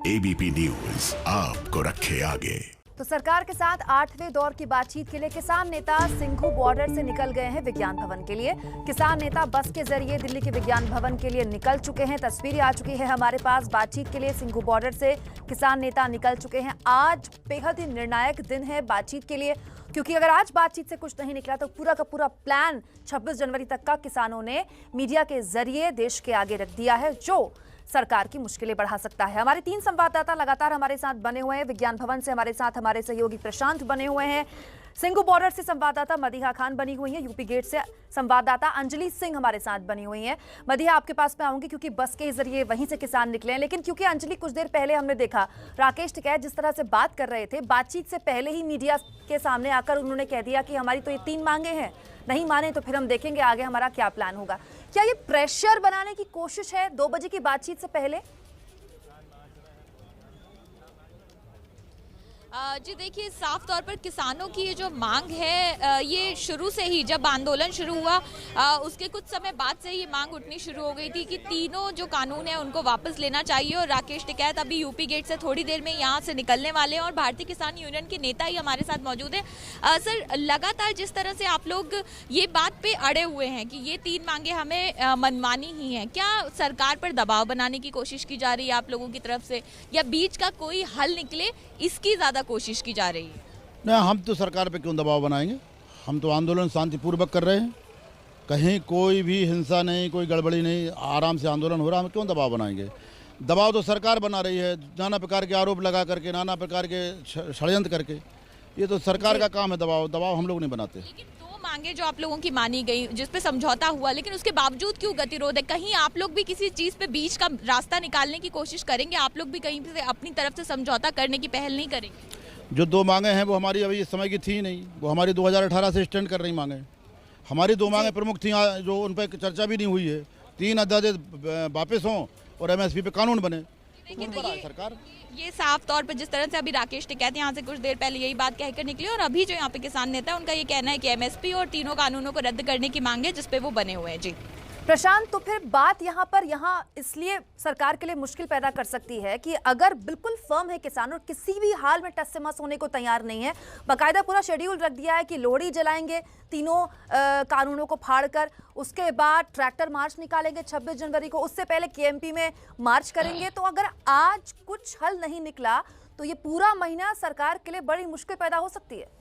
ABP news आपको रखे आगे। तो सरकार के साथ 8वें दौर की बातचीत के लिए किसान नेता सिंघू बॉर्डर से निकल गए हैं विज्ञान भवन के लिए। किसान नेता बस के जरिए दिल्ली के विज्ञान भवन के लिए निकल चुके हैं। तस्वीरें आ चुकी है हमारे पास। बातचीत के लिए सिंघू बॉर्डर से किसान नेता निकल चुके हैं। आज बेहद ही निर्णायक दिन है बातचीत के लिए, क्योंकि अगर आज बातचीत से कुछ नहीं निकला तो पूरा का पूरा प्लान 26 जनवरी तक का किसानों ने मीडिया के जरिए देश के आगे रख दिया है, जो सरकार की मुश्किलें बढ़ा सकता है। हमारे 3 संवाददाता लगातार हमारे साथ बने हुए हैं। विज्ञान भवन से हमारे साथ हमारे सहयोगी प्रशांत बने हुए हैं। सिंघू बॉर्डर से संवाददाता मदीहा खान बनी हुई है। यूपी गेट से संवाददाता अंजलि सिंह हमारे साथ बनी हुई हैं। मदीहा, आपके पास मैं आऊंगी क्योंकि बस के जरिए वहीं से किसान निकले हैं, लेकिन क्योंकि अंजलि कुछ देर पहले हमने देखा राकेश टिकैत जिस तरह से बात कर रहे थे, बातचीत से पहले ही मीडिया के सामने आकर उन्होंने कह दिया कि हमारी तो ये 3 मांगे हैं, नहीं माने तो फिर हम देखेंगे आगे हमारा क्या प्लान होगा। क्या ये प्रेशर बनाने की कोशिश है 2 बजे की बातचीत से पहले? जी देखिए, साफ तौर पर किसानों की ये जो मांग है, ये शुरू से ही जब आंदोलन शुरू हुआ उसके कुछ समय बाद से ये मांग उठनी शुरू हो गई थी कि तीनों जो कानून है उनको वापस लेना चाहिए। और राकेश टिकैत अभी यूपी गेट से थोड़ी देर में यहाँ से निकलने वाले हैं और भारतीय किसान यूनियन के नेता ही हमारे साथ मौजूद है। सर, लगातार जिस तरह से आप लोग ये बात पे अड़े हुए हैं कि ये 3 मांगे हमें मनमानी ही हैं, क्या सरकार पर दबाव बनाने की कोशिश की जा रही है आप लोगों की तरफ से, या बीच का कोई हल निकले इसकी ज्यादा कोशिश की जा रही है? नहीं, हम तो सरकार पे क्यों दबाव बनाएंगे। हम तो आंदोलन शांतिपूर्वक कर रहे हैं, कहीं कोई भी हिंसा नहीं, कोई गड़बड़ी नहीं, आराम से आंदोलन हो रहा है। हम क्यों दबाव बनाएंगे? दबाव तो सरकार बना रही है, नाना प्रकार के आरोप लगा करके, नाना प्रकार के षड्यंत्र करके। ये तो सरकार का काम है। दबाव हम लोग नहीं बनाते। लेकिन 2 मांगे जो आप लोगों की मानी गई, जिस पे समझौता हुआ, लेकिन उसके बावजूद क्यों गतिरोध है? कहीं आप लोग भी किसी चीज पे बीच का रास्ता निकालने की कोशिश करेंगे? आप लोग भी कहीं से अपनी तरफ से समझौता करने की पहल नहीं करेंगे? जो 2 मांगे हैं वो हमारी अभी इस समय की थी नहीं, वो हमारी 2018 से स्टैंड कर रही मांगे। हमारी 2 मांगे प्रमुख थी जो उन पर चर्चा भी नहीं हुई है। 3 अध्यादेश वापस हों और एमएसपी पे कानून बने। तो सरकार ये साफ तौर पर जिस तरह से अभी राकेश टिकैत यहाँ से कुछ देर पहले यही बात कहकर निकले, और अभी जो यहाँ पे किसान नेता है उनका ये कहना है कि एमएसपी और तीनों कानूनों को रद्द करने की मांग है जिसपे वो बने हुए हैं। जी प्रशांत, तो फिर बात यहाँ इसलिए सरकार के लिए मुश्किल पैदा कर सकती है कि अगर बिल्कुल फर्म है किसान और किसी भी हाल में टस से मस होने को तैयार नहीं है, बाकायदा पूरा शेड्यूल रख दिया है कि लोहड़ी जलाएंगे तीनों कानूनों को फाड़कर, उसके बाद ट्रैक्टर मार्च निकालेंगे 26 जनवरी को, उससे पहले केएमपी में मार्च करेंगे। तो अगर आज कुछ हल नहीं निकला तो ये पूरा महीना सरकार के लिए बड़ी मुश्किल पैदा हो सकती है।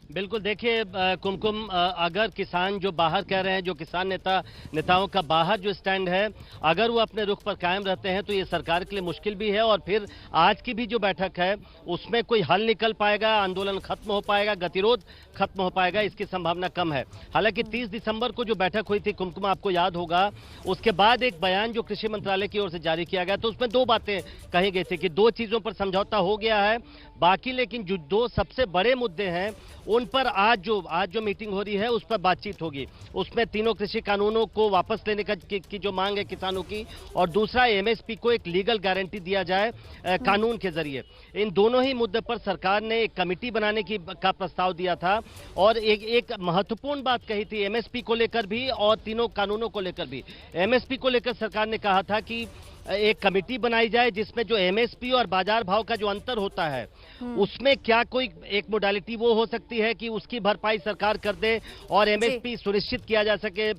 बिल्कुल, देखिए कुमकुम, अगर किसान जो बाहर कह रहे हैं, जो किसान नेताओं का बाहर जो स्टैंड है, अगर वो अपने रुख पर कायम रहते हैं तो ये सरकार के लिए मुश्किल भी है। और फिर आज की भी जो बैठक है उसमें कोई हल निकल पाएगा, आंदोलन खत्म हो पाएगा, गतिरोध खत्म हो पाएगा, इसकी संभावना कम है। हालांकि 30 दिसंबर को जो बैठक हुई थी कुमकुम, आपको याद होगा, उसके बाद एक बयान जो कृषि मंत्रालय की ओर से जारी किया गया तो उसमें 2 बातें कही गई थी कि 2 चीजों पर समझौता हो गया है, बाकी लेकिन जो 2 सबसे बड़े मुद्दे हैं उन पर आज जो मीटिंग हो रही है उस पर बातचीत होगी। उसमें तीनों कृषि कानूनों को वापस लेने की जो मांग है किसानों की, और दूसरा एमएसपी को एक लीगल गारंटी दिया जाए कानून के जरिए। इन दोनों ही मुद्दे पर सरकार ने एक कमेटी बनाने का प्रस्ताव दिया था और एक महत्वपूर्ण बात कही थी एमएसपी को लेकर भी और तीनों कानूनों को लेकर भी। एमएसपी को लेकर सरकार ने कहा था कि एक कमेटी बनाई जाए जिसमें जो एमएसपी और बाजार भाव का जो अंतर होता है उसमें क्या कोई एक मोडालिटी वो हो सकती है कि उसकी भरपाई सरकार कर दे और एमएसपी सुनिश्चित किया जा सके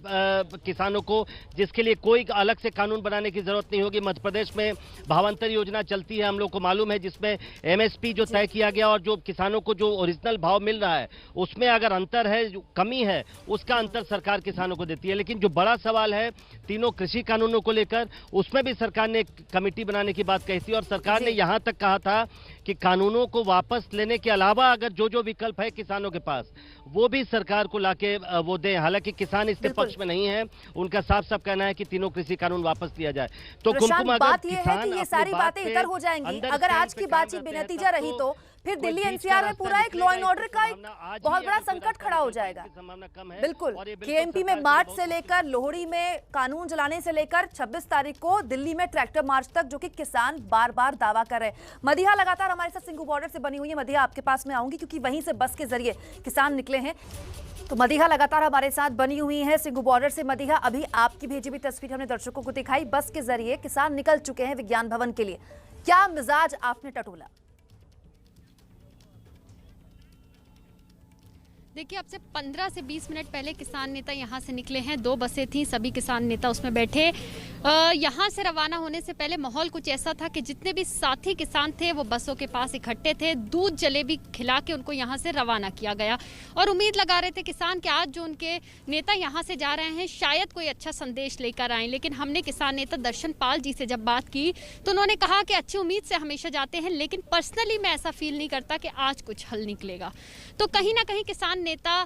किसानों को, जिसके लिए कोई अलग से कानून बनाने की जरूरत नहीं होगी। मध्य प्रदेश में भावांतर योजना चलती है, हम लोग को मालूम है, जिसमें एमएसपी जो तय किया गया और जो किसानों को जो ओरिजिनल भाव मिल रहा है उसमें अगर अंतर है, जो कमी है, उसका अंतर सरकार किसानों को देती है। लेकिन जो बड़ा सवाल है तीनों कृषि कानूनों को लेकर, उसमें भी सरकार ने कमेटी बनाने की बात कही थी और सरकार ने यहां तक कहा था कि कानूनों को वापस लेने के अलावा अगर जो विकल्प है किसानों के पास वो भी सरकार को लाके वो दें। हालांकि किसान इसके पक्ष में नहीं है, उनका साफ साफ कहना है कि तीनों कृषि कानून वापस लिया जाए। तो कुमकुम, बात ये है कि ये सारी बातें इतर हो जाएंगी अगर आज की बातचीत बेनतीजा रही तो फिर कोई दिल्ली बीच का एनसीआर में रास्ता पूरा एक निकलेगा, लॉ एंड इसकी ऑर्डर का एक संभावना आज बहुत ही बड़ा अगर कोई संकट रास्ता खड़ा हो निकलने जाएगा। की संभावना कम है। बिल्कुल, और ये बिल्कुल केएमपी में सरकार के लिए मार्च बहुत से लेकर लोहड़ी में कानून जलाने से लेकर 26 तारीख को दिल्ली में ट्रैक्टर मार्च तक, जो कि किसान बार बार दावा कर रहे हैं। मदीहा लगातार हमारे साथ सिंघू बॉर्डर से बनी हुई है। मदीहा, आपके पास में आऊंगी क्योंकि वहीं से बस के जरिए किसान निकले हैं। तो मदीहा लगातार हमारे साथ बनी हुई है सिंघू बॉर्डर से। मदीहा, अभी आपकी भेजी हुई तस्वीर हमने दर्शकों को दिखाई, बस के जरिए किसान निकल चुके हैं विज्ञान भवन के लिए। क्या मिजाज आपने टटोला? देखिए, अब से 15 से 20 मिनट पहले किसान नेता यहाँ से निकले हैं। 2 बसें थीं, सभी किसान नेता उसमें बैठे। यहाँ से रवाना होने से पहले माहौल कुछ ऐसा था कि जितने भी साथी किसान थे वो बसों के पास इकट्ठे थे। दूध जलेबी खिला के उनको यहाँ से रवाना किया गया और उम्मीद लगा रहे थे किसान कि आज जो उनके नेता यहाँ से जा रहे हैं शायद कोई अच्छा संदेश लेकर आए। लेकिन हमने किसान नेता दर्शन पाल जी से जब बात की तो उन्होंने कहा कि अच्छी उम्मीद से हमेशा जाते हैं, लेकिन पर्सनली मैं ऐसा फील नहीं करता कि आज कुछ हल निकलेगा। तो कहीं ना कहीं किसान नेता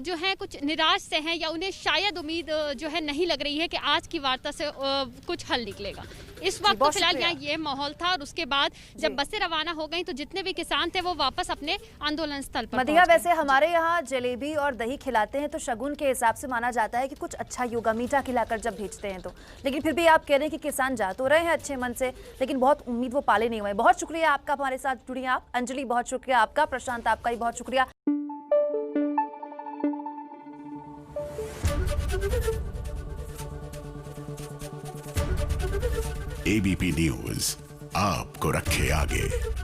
जो है कुछ निराश से हैं या उन्हें शायद उम्मीद जो है नहीं लग रही है कि आज की वार्ता से कुछ हल निकलेगा। इस वक्त तो फिलहाल यहाँ ये माहौल था और उसके बाद जब बसें रवाना हो गई तो जितने भी किसान थे वो वापस अपने आंदोलन स्थल पर मदीहा, वैसे हमारे यहाँ जलेबी और दही खिलाते हैं तो शगुन के हिसाब से माना जाता है कि कुछ अच्छा योगा मीठा खिलाकर जब भेजते हैं तो, लेकिन फिर भी आप कह रहे हैं कि किसान जा तो रहे हैं अच्छे मन से, लेकिन बहुत उम्मीद वो पाले नहीं हुए। बहुत शुक्रिया आपका हमारे साथ जुड़ी आप। अंजलि, बहुत शुक्रिया आपका। प्रशांत, आपका भी बहुत शुक्रिया। एबीपी न्यूज आपको रखे आगे।